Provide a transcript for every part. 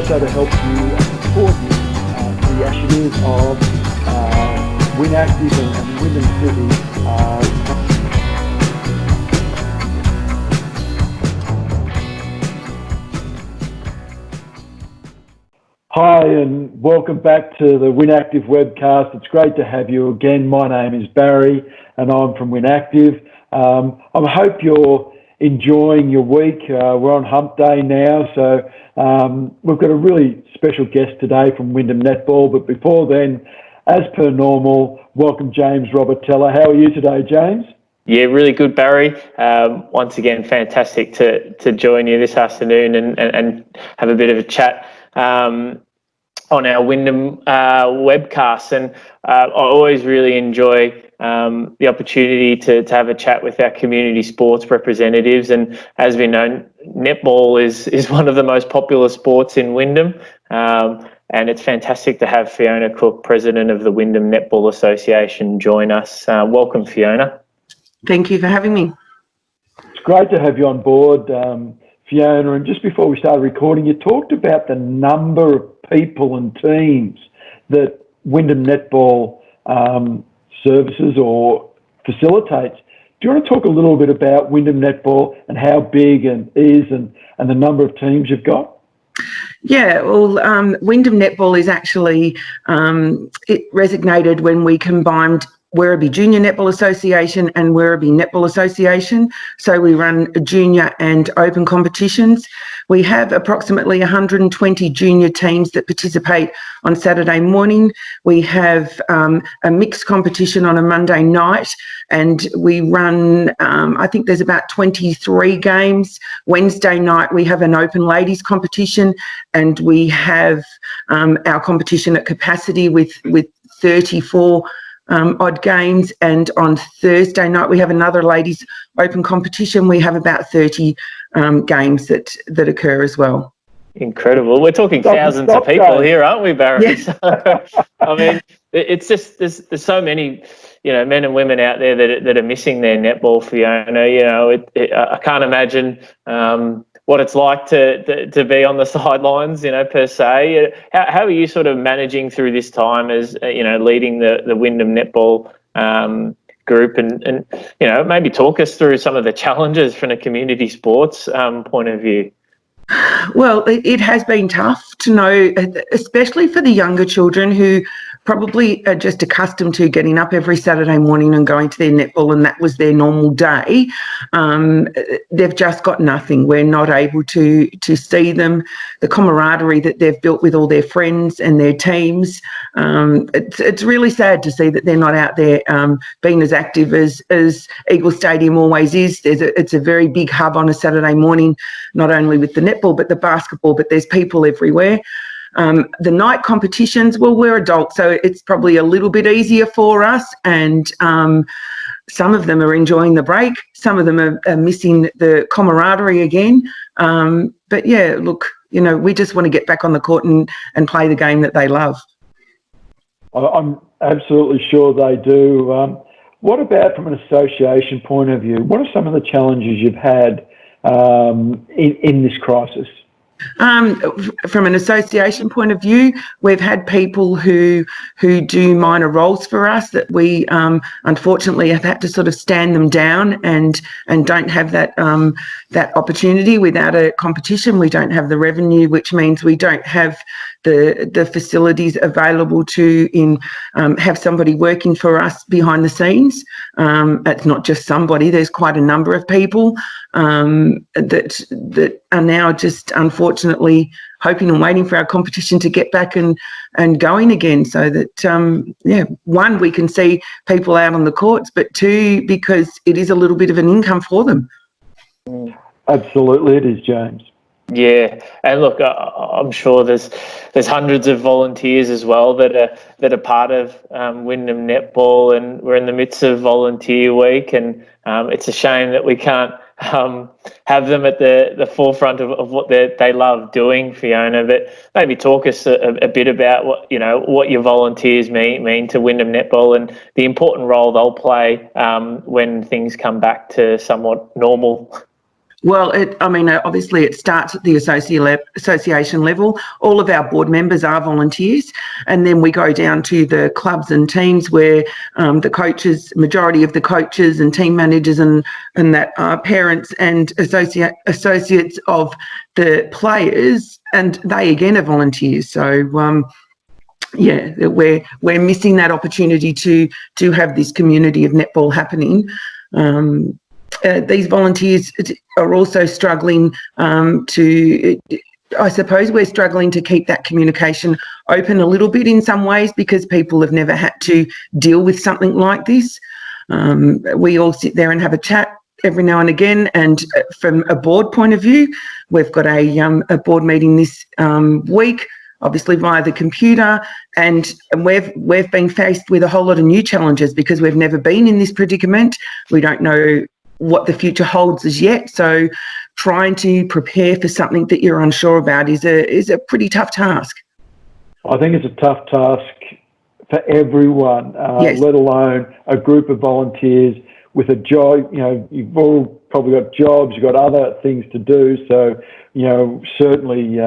also to help you and support you the initiatives of WynActive and Wyndham City. Hi and welcome back to the WynActive webcast. It's great to have you again. My name is Barry and I'm from WynActive. I hope you're enjoying your week. We're on hump day now, so we've got a really special guest today from Wyndham Netball. But before then, as per normal, welcome James Robertella. How are you today, James? Yeah, really good, Barry. Once again, fantastic to join you this afternoon and have a bit of a chat on our Windham webcast. And I always really enjoy the opportunity to have a chat with our community sports representatives. And as we know, netball is one of the most popular sports in Windham. And it's fantastic to have Fiona Cook, President of the Wyndham Netball Association, join us. Welcome, Fiona. Thank you for having me. It's great to have you on board, Fiona. And just before we started recording, you talked about the number of people and teams that Wyndham Netball services or facilitates. Do you want to talk a little bit about Wyndham Netball and how big and the number of teams you've got? Yeah, well, Wyndham Netball is actually, it resonated when we combined Werribee Junior Netball Association and Werribee Netball Association. So we run junior and open competitions. We have approximately 120 junior teams that participate on Saturday morning. We have a mixed competition on a Monday night, and we run, I think there's about 23 games. Wednesday night we have an open ladies competition, and we have our competition at capacity with 34 odd games, and on Thursday night we have another ladies open competition. We have about 30 games that occur as well. Incredible. We're talking thousands of people here, aren't we, Barry? Yes. I mean, it's just there's so many, men and women out there that are missing their netball, Fiona. I can't imagine what it's like to be on the sidelines, per se. How are you sort of managing through this time as, leading the Wyndham Netball group and maybe talk us through some of the challenges from a community sports point of view? Well, it has been tough to know, especially for the younger children who probably are just accustomed to getting up every Saturday morning and going to their netball, and that was their normal day. They've just got nothing. We're not able to see them, the camaraderie that they've built with all their friends and their teams. It's really sad to see that they're not out there being as active as Eagle Stadium always is. It's a very big hub on a Saturday morning, not only with the netball but the basketball, but there's people everywhere. The night competitions, well, we're adults, so it's probably a little bit easier for us, and some of them are enjoying the break, some of them are missing the camaraderie again. But yeah, look, we just want to get back on the court and play the game that they love. I'm absolutely sure they do. What about from an association point of view? What are some of the challenges you've had in this crisis? From an association point of view, we've had people who do minor roles for us that we unfortunately have had to sort of stand them down and don't have that opportunity. Without a competition, we don't have the revenue, which means we don't have the facilities available to have somebody working for us behind the scenes. It's not just somebody, there's quite a number of people that are now just unfortunately hoping and waiting for our competition to get back and going again, so that one, we can see people out on the courts, but two, because it is a little bit of an income for them. Absolutely it is, James. Yeah, and look, I'm sure there's hundreds of volunteers as well that are part of Wyndham Netball, and we're in the midst of Volunteer Week, and it's a shame that we can't have them at the forefront of what they love doing, Fiona. But maybe talk us a bit about what your volunteers mean to Wyndham Netball and the important role they'll play when things come back to somewhat normal. Well, obviously it starts at the association level. All of our board members are volunteers, and then we go down to the clubs and teams where the coaches, majority of the coaches and team managers and that are parents and associates of the players, and they again are volunteers. So we're missing that opportunity to have this community of netball happening. These volunteers are also struggling I suppose we're struggling to keep that communication open a little bit in some ways, because people have never had to deal with something like this. We all sit there and have a chat every now and again, and from a board point of view, we've got a board meeting this week, obviously via the computer, and we've been faced with a whole lot of new challenges because we've never been in this predicament. We don't know what the future holds as yet, so trying to prepare for something that you're unsure about is a pretty tough task. I think it's a tough task for everyone, yes. Let alone a group of volunteers with a job. You've all probably got jobs, you've got other things to do, so certainly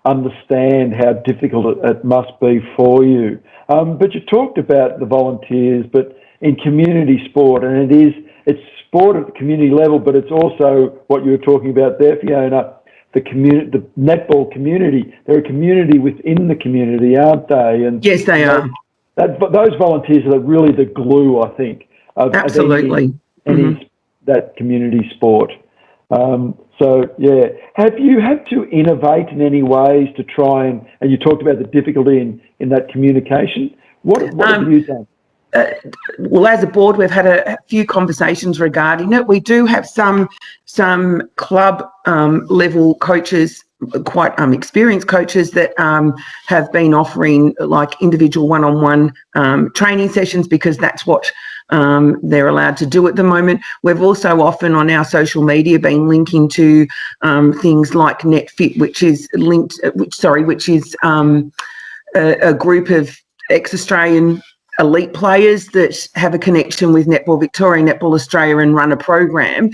understand how difficult it must be for you. But you talked about the volunteers, but in community sport, and it's sport at the community level, but it's also what you were talking about there, Fiona, the netball community. They're a community within the community, aren't they? And yes, they are. Those volunteers are really the glue, I think, of absolutely any that community sport. Have you had to innovate in any ways to try and you talked about the difficulty in that communication? What have you done? Well, as a board, we've had a few conversations regarding it. We do have some club level coaches, quite experienced coaches that have been offering like individual one-on-one training sessions, because that's what they're allowed to do at the moment. We've also often on our social media been linking to things like NetFit, which is a group of ex-Australian elite players that have a connection with Netball Victoria, Netball Australia, and run a program.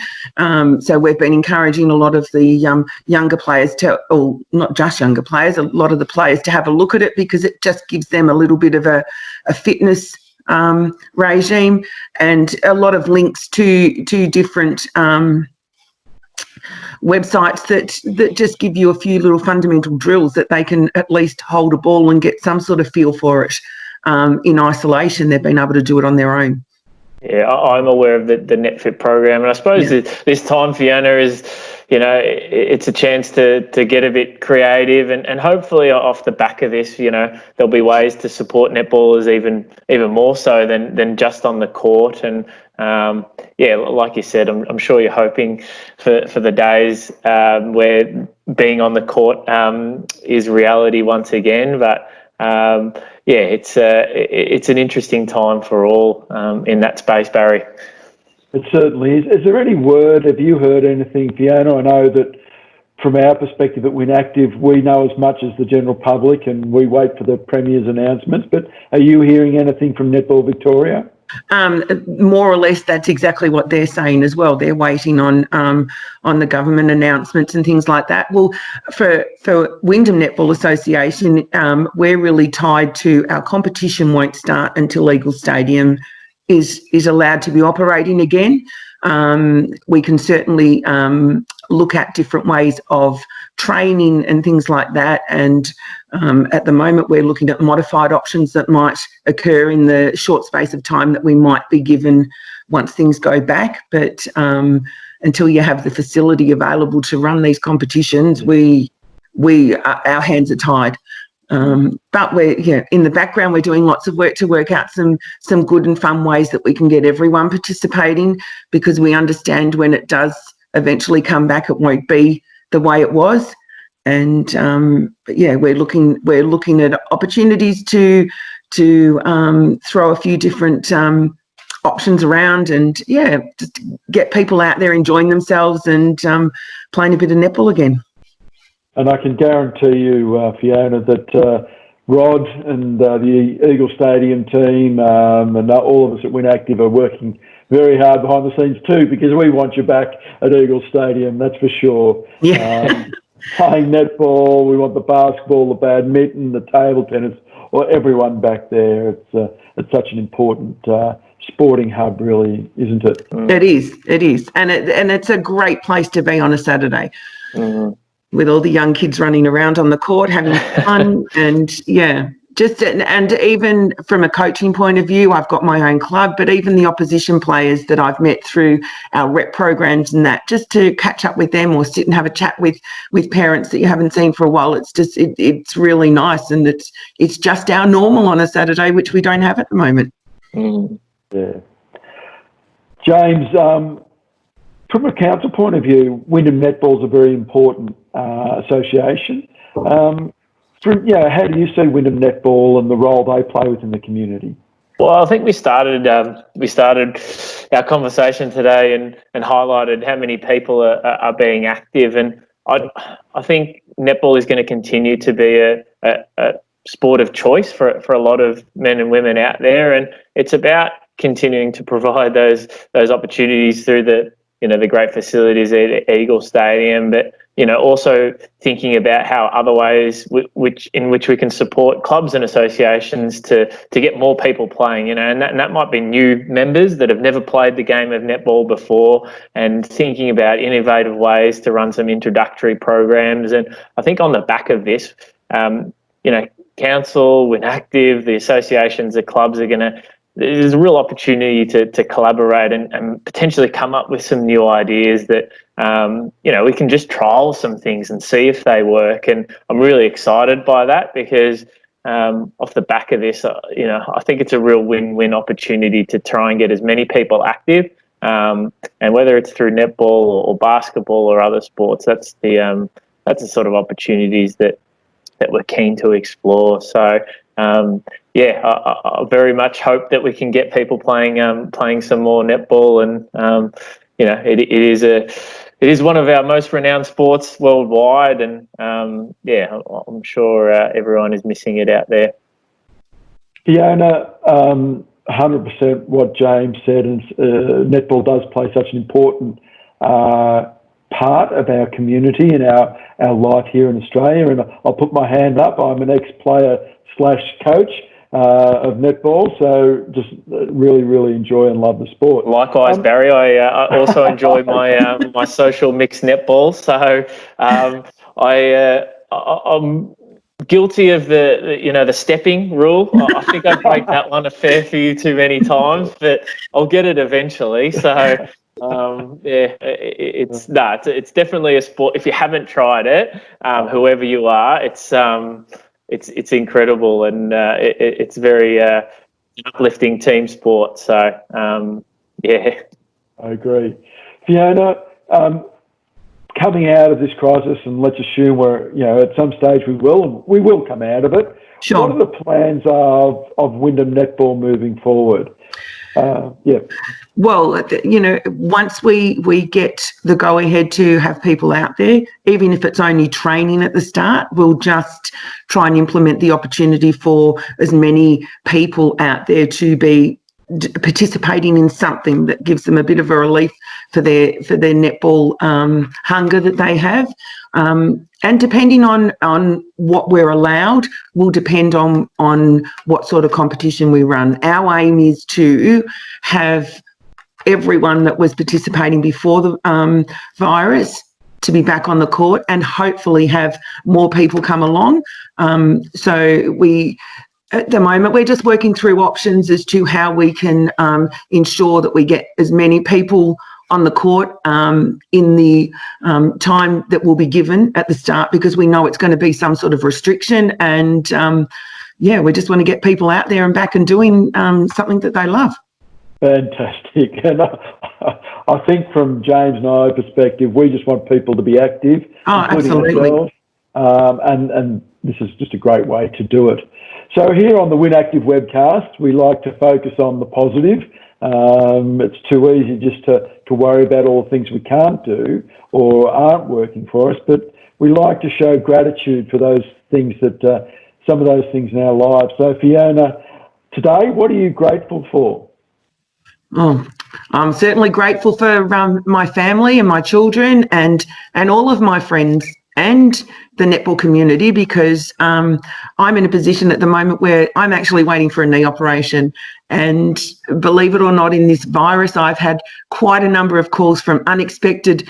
So we've been encouraging a lot of the younger players or not just younger players, a lot of the players to have a look at it, because it just gives them a little bit of a fitness regime, and a lot of links to different websites that just give you a few little fundamental drills that they can at least hold a ball and get some sort of feel for it. In isolation, they've been able to do it on their own. Yeah, I'm aware of the NetFit program, and I suppose this time, Fiona, is, it's a chance to get a bit creative, and hopefully off the back of this, there'll be ways to support netballers even more so than just on the court. And like you said, I'm sure you're hoping for the days where being on the court is reality once again, but. It's an interesting time for all in that space, Barry. It certainly is. Is there any word, have you heard anything, Fiona? I know that from our perspective at WynActive, we know as much as the general public and we wait for the Premier's announcements, but are you hearing anything from Netball Victoria? More or less, that's exactly what they're saying as well. They're waiting on the government announcements and things like that. Well, for Wyndham Netball Association, we're really tied to our competition won't start until Eagle Stadium is allowed to be operating again. We can certainly look at different ways of training and things like that, and at the moment we're looking at modified options that might occur in the short space of time that we might be given once things go back. But until you have the facility available to run these competitions, our hands are tied. But we're in the background, we're doing lots of work to work out some good and fun ways that we can get everyone participating, because we understand when it does eventually come back, it won't be the way it was. And we're looking at opportunities to throw a few different options around, and just get people out there enjoying themselves and playing a bit of netball again. And I can guarantee you, Fiona, that Rod and the Eagle Stadium team and all of us at WynActive are working very hard behind the scenes too, because we want you back at Eagle Stadium, that's for sure. Yeah. Playing netball, we want the basketball, the badminton, the table tennis, or everyone back there. It's such an important sporting hub, really, isn't it? It is, and it's a great place to be on a Saturday. With all the young kids running around on the court having fun, and and even from a coaching point of view, I've got my own club, but even the opposition players that I've met through our rep programs and that, just to catch up with them or sit and have a chat with parents that you haven't seen for a while, it's really nice, and it's just our normal on a Saturday, which we don't have at the moment. Yeah. James, from a council point of view, Wyndham Netball is a very important association. How do you see Wyndham Netball and the role they play within the community? Well, I think we started our conversation today and highlighted how many people are being active, and I think netball is going to continue to be a sport of choice for a lot of men and women out there, and it's about continuing to provide those opportunities through the great facilities at Eagle Stadium, but also thinking about how other ways in which we can support clubs and associations to get more people playing, and that might be new members that have never played the game of netball before, and thinking about innovative ways to run some introductory programs. And I think on the back of this, council, WynActive, the associations, the clubs there's a real opportunity to collaborate and potentially come up with some new ideas that, we can just trial some things and see if they work. And I'm really excited by that because off the back of this, I think it's a real win-win opportunity to try and get as many people active. And whether it's through netball or basketball or other sports, that's the sort of opportunities that we're keen to explore. So, I very much hope that we can get people playing some more netball, and it is one of our most renowned sports worldwide, and I'm sure everyone is missing it out there. Fiona, 100% what James said, and netball does play such an important part of our community and our life here in Australia. And I'll put my hand up. I'm an ex-player/coach of netball, so just really, really enjoy and love the sport. Likewise, Barry. I also enjoy my social mixed netball. So I'm guilty of the stepping rule. I think I break that one a fair few too many times, but I'll get it eventually. So it's definitely a sport. If you haven't tried it, whoever you are, it's incredible, and it's very uplifting team sport. So I agree. Fiona, coming out of this crisis, and let's assume we're at some stage we will come out of it. Sure. What are the plans of Wyndham Netball moving forward? Well, once we get the go-ahead to have people out there, even if it's only training at the start, we'll just try and implement the opportunity for as many people out there to be participating in something that gives them a bit of a relief for their netball hunger that they have. And depending on what we're allowed will depend on what sort of competition we run. Our aim is to have everyone that was participating before the virus to be back on the court, and hopefully have more people come along. At the moment, we're just working through options as to how we can ensure that we get as many people on the court in the time that will be given at the start, because we know it's going to be some sort of restriction. And we just want to get people out there and back and doing something that they love. Fantastic. And I think from James and I's perspective, we just want people to be active. Oh, absolutely. And this is just a great way to do it. So here on the WynActive webcast, we like to focus on the positive. It's too easy just to worry about all the things we can't do or aren't working for us, but we like to show gratitude for those things some of those things in our lives. So Fiona, today, what are you grateful for? Oh, I'm certainly grateful for my family and my children and all of my friends and the netball community, because I'm in a position at the moment where I'm actually waiting for a knee operation. And believe it or not, in this virus, I've had quite a number of calls from unexpected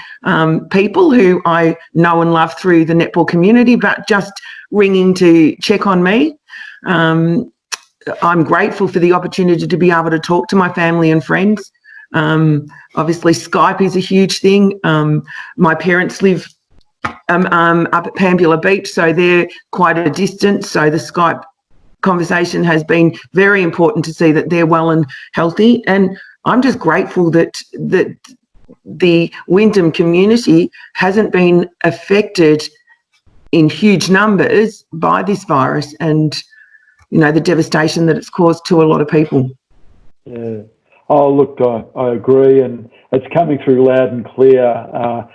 people who I know and love through the netball community, but just ringing to check on me. I'm grateful for the opportunity to be able to talk to my family and friends. Obviously, Skype is a huge thing. My parents live up at Pambula Beach, so they're quite a distance. So the Skype conversation has been very important to see that they're well and healthy. And I'm just grateful that the Windham community hasn't been affected in huge numbers by this virus and, you know, the devastation that it's caused to a lot of people. Yeah. Oh, look, I agree, and it's coming through loud and clear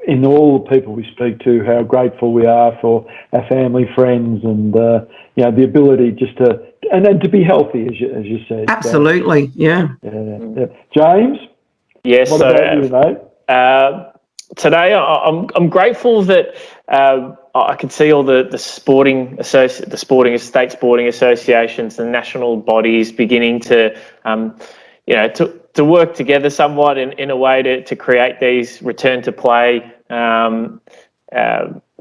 in all the people we speak to, how grateful we are for our family, friends, and you know, the ability just to to be healthy, as you said. Absolutely, so, yeah. James. Yes. What about you, mate? Today, I'm grateful that I can see all the state sporting associations and national bodies beginning to to work together somewhat in a way to create these return to play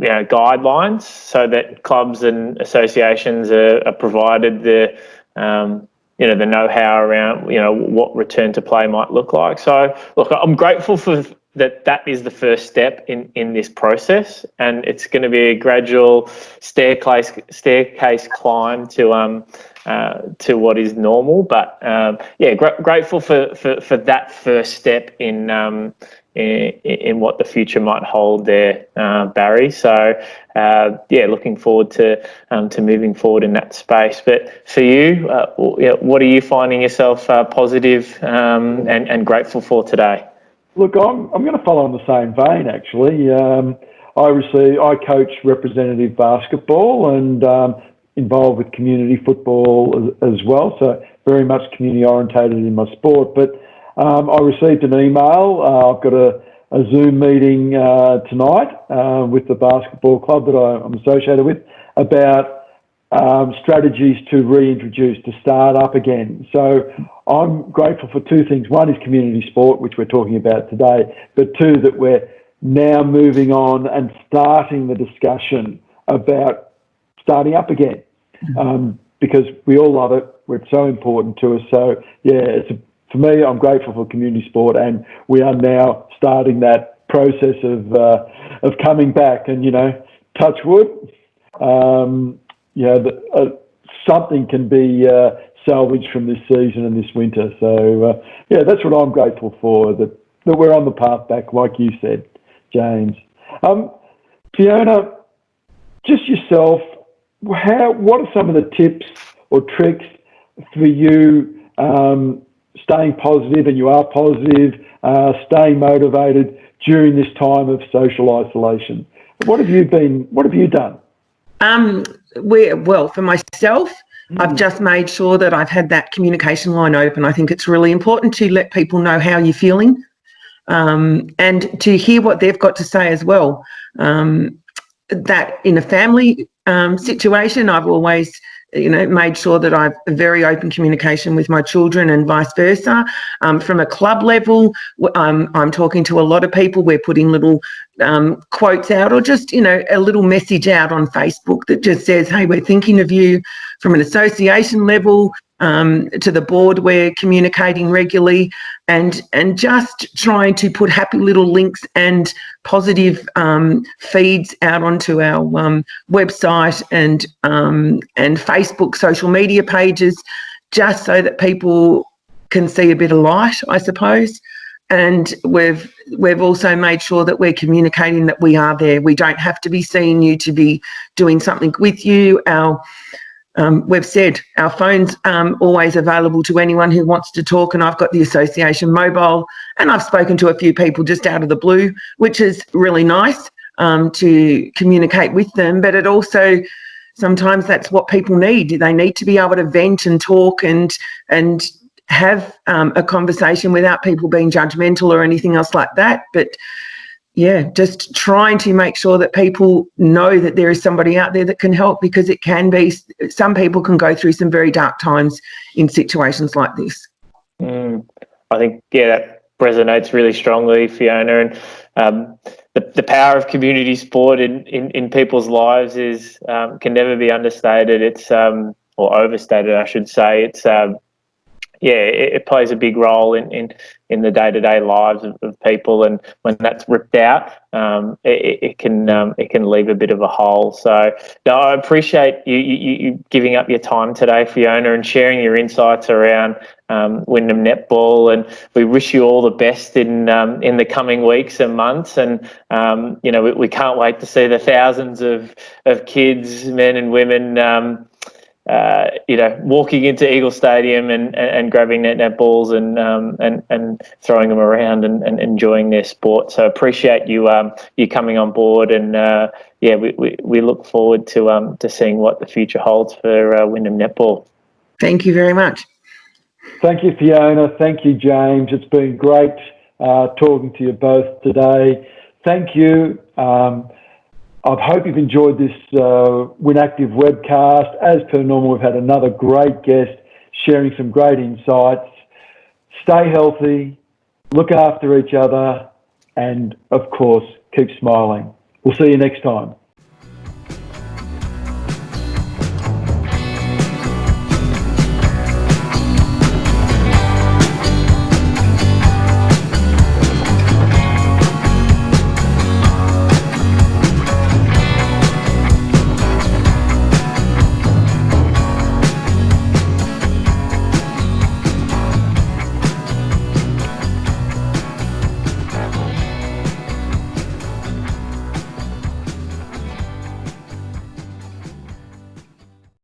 guidelines, so that clubs and associations are provided the the know-how around what return to play might look like. So look, I'm grateful for that is the first step in this process, and it's going to be a gradual staircase climb to what is normal. But grateful for that first step in what the future might hold there, Barry. So looking forward to moving forward in that space. But for you, what are you finding yourself positive and grateful for today? Look, I'm going to follow in the same vein, actually. I coach representative basketball and involved with community football as well, so very much community orientated in my sport. But I received an email. I've got a Zoom meeting tonight with the basketball club that I'm associated with about strategies to reintroduce, to start up again. So I'm grateful for two things. One is community sport, which we're talking about today, but two, that we're now moving on and starting the discussion about starting up again, because we all love it. It's so important to us. So for me, I'm grateful for community sport, and we are now starting that process of coming back. And touch wood. Something can be salvaged from this season and this winter. So, that's what I'm grateful for, that we're on the path back, like you said, James. Fiona, just yourself, what are some of the tips or tricks for you staying positive, and you are positive, staying motivated during this time of social isolation? What have you done? For myself, I've just made sure that I've had that communication line open. I think it's really important to let people know how you're feeling, and to hear what they've got to say as well. That in a family situation, I've always made sure that I've very open communication with my children and vice versa. From a club level, I'm talking to a lot of people. We're putting little quotes out, or just, a little message out on Facebook that just says, hey, we're thinking of you. From an association level to the board, we're communicating regularly, and just trying to put happy little links and positive feeds out onto our website and Facebook social media pages, just so that people can see a bit of light, I suppose. And we've also made sure that we're communicating that we are there. We don't have to be seeing you to be doing something with you. We've said our phone's always available to anyone who wants to talk, and I've got the association mobile, and I've spoken to a few people just out of the blue, which is really nice to communicate with them. But it also, sometimes that's what people need. They need to be able to vent and talk and have a conversation without people being judgmental or anything else like that. But yeah, just trying to make sure that people know that there is somebody out there that can help, because it can be, some people can go through some very dark times in situations like this. I think, that resonates really strongly, Fiona, and the power of community sport in people's lives is can never be understated. It's or overstated, I should say. It's it plays a big role in the day-to-day lives of people, and when that's ripped out, it can leave a bit of a hole. So, no, I appreciate you giving up your time today, Fiona, and sharing your insights around Wyndham Netball, and we wish you all the best in the coming weeks and months. And we can't wait to see the thousands of kids, men and women, walking into Eagle Stadium and grabbing netballs and throwing them around and enjoying their sport. So appreciate you coming on board, and we look forward to seeing what the future holds for Wyndham Netball. Thank you very much. Thank you, Fiona. Thank you, James. It's been great talking to you both today. Thank you. I hope you've enjoyed this WynActive webcast. As per normal, we've had another great guest sharing some great insights. Stay healthy, look after each other, and of course, keep smiling. We'll see you next time.